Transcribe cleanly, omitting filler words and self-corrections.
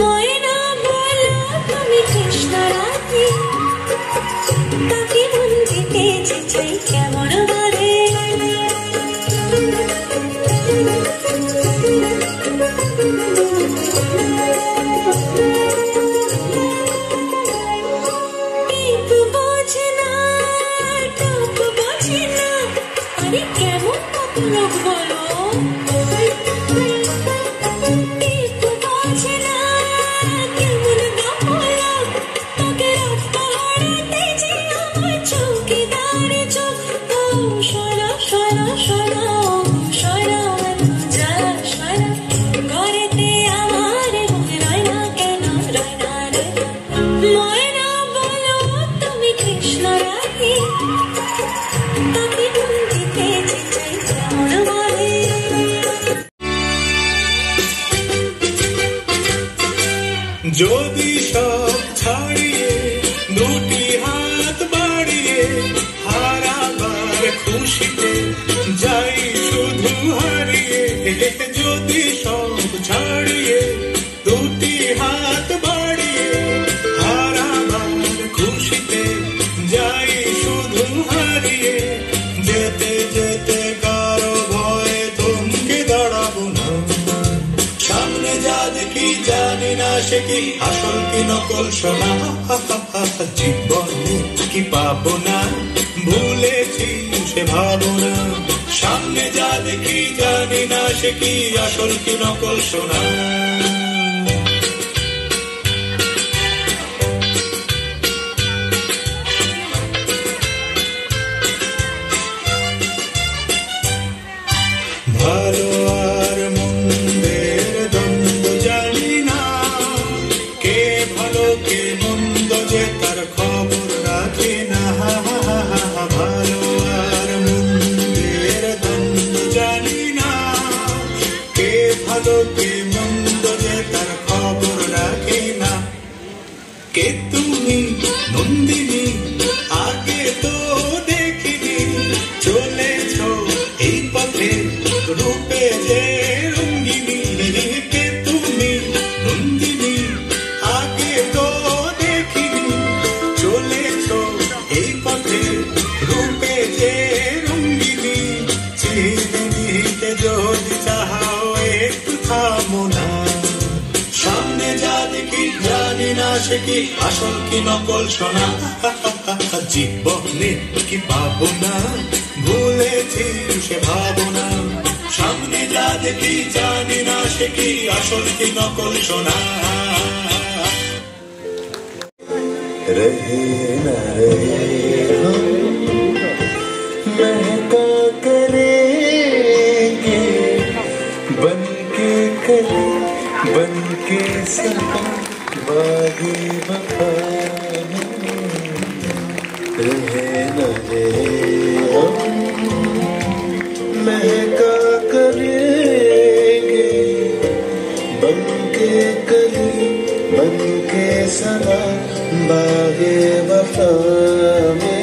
ময়না বলো তুমি কৃষ্ণ রাধে, তাকে মন দিতে চাই কেমন বারে। কেমন লোক বলো যদি সব ছাড়িয়ে দুটি হাত বাড়িয়ে হারাবার খুশিতে যাই শুধু হারিয়ে। যদি সব ছাড়িয়ে দুটি হাত বাড়িয়ে হারাবার খুশিতে যাই শুধু হারিয়ে। যেতে যেতে কারো ভয়ে থমকে দাঁড়াবো না, সামনে যা দেখি জানি না সে কি আসল কি নকল শোনা। জীবনে কি পাবো না ভুলেছি সে ভাবনা, সামনে যা দেখি জানি না সে কি আসল কি নকল শোনা। ভালো আর মন্দের দ্বন্দ্ব জানি না, কে ভালো কে মন্দ যে তার খবর রাখে না। ভালো আর মন্দের দ্বন্দ্ব জানি না, কে ভালো কে মন্দ যে তার খবর রাখে না। কে তুমি নন্দিনী আগে তো দেখিনি, চলেছ এই পথে রূপে যে রঙ্গিনী। কে তুমি নন্দিনী আগে তো দেখিনি, চলেছ এই পথে রূপে যে রঙ্গিনী। চিনে নিতে যদি চাও একটু থামো না, সামনে যা দেখি জানি না সে কি আসল কি নকল শোনা। জীবনে কি পাবো না ভুলেছি সে ভাবনা, সামনে যা দেখি জানি না সে কি আসল কি নকল শোনা। रहे न रहे हम महका करेंगे, बन के कली बन के सपन बागी वफा में। रहे न रहे हम महका करेंगे, बन के कली बन के सपन बागे वफा में।